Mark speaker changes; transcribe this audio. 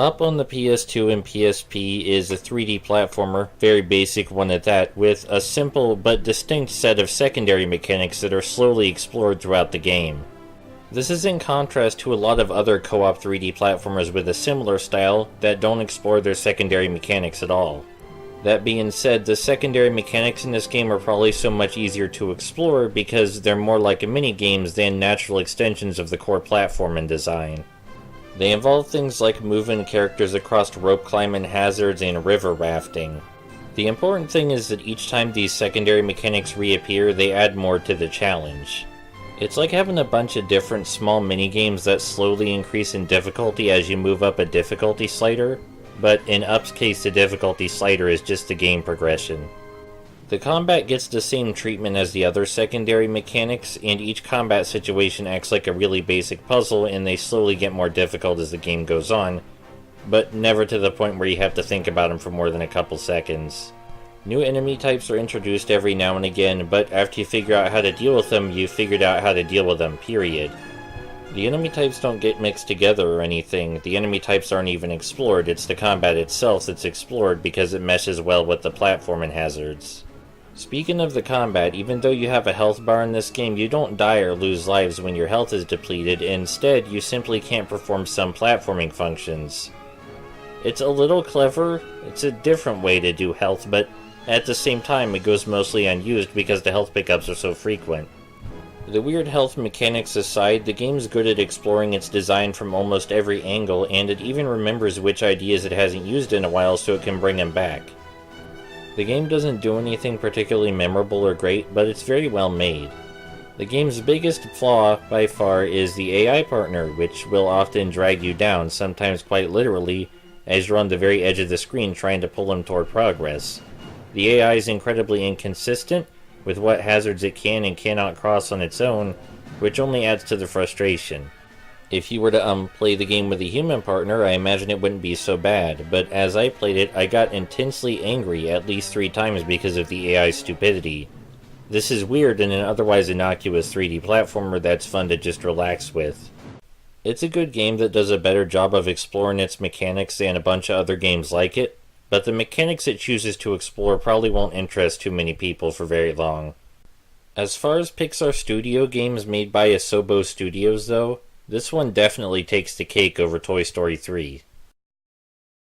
Speaker 1: Up on the PS2 and PSP is a 3D platformer, very basic one at that, with a simple but distinct set of secondary mechanics that are slowly explored throughout the game. This is in contrast to a lot of other co-op 3D platformers with a similar style that don't explore their secondary mechanics at all. That being said, the secondary mechanics in this game are probably so much easier to explore because they're more like mini-games than natural extensions of the core platform and design. They involve things like moving characters across rope climbing hazards and river rafting. The important thing is that each time these secondary mechanics reappear, they add more to the challenge. It's like having a bunch of different small mini-games that slowly increase in difficulty as you move up a difficulty slider, but in Up's case the difficulty slider is just the game progression. The combat gets the same treatment as the other secondary mechanics, and each combat situation acts like a really basic puzzle, and they slowly get more difficult as the game goes on, but never to the point where you have to think about them for more than a couple seconds. New enemy types are introduced every now and again, but after you figure out how to deal with them, you've figured out how to deal with them, period. The enemy types don't get mixed together or anything. The enemy types aren't even explored. It's the combat itself that's explored because it meshes well with the platform and hazards. Speaking of the combat, even though you have a health bar in this game, you don't die or lose lives when your health is depleted. Instead, you simply can't perform some platforming functions. It's a little clever. It's a different way to do health, but at the same time it goes mostly unused because the health pickups are so frequent. The weird health mechanics aside, the game's good at exploring its design from almost every angle, and it even remembers which ideas it hasn't used in a while so it can bring them back. The game doesn't do anything particularly memorable or great, but it's very well made. The game's biggest flaw, by far, is the AI partner, which will often drag you down, sometimes quite literally, as you're on the very edge of the screen trying to pull them toward progress. The AI is incredibly inconsistent with what hazards it can and cannot cross on its own, which only adds to the frustration. If you were to play the game with a human partner, I imagine it wouldn't be so bad, but as I played it, I got intensely angry at least 3 times because of the AI's stupidity. This is weird in an otherwise innocuous 3D platformer that's fun to just relax with. It's a good game that does a better job of exploring its mechanics than a bunch of other games like it, but the mechanics it chooses to explore probably won't interest too many people for very long. As far as Pixar Studio games made by Asobo Studios though, this one definitely takes the cake over Toy Story 3.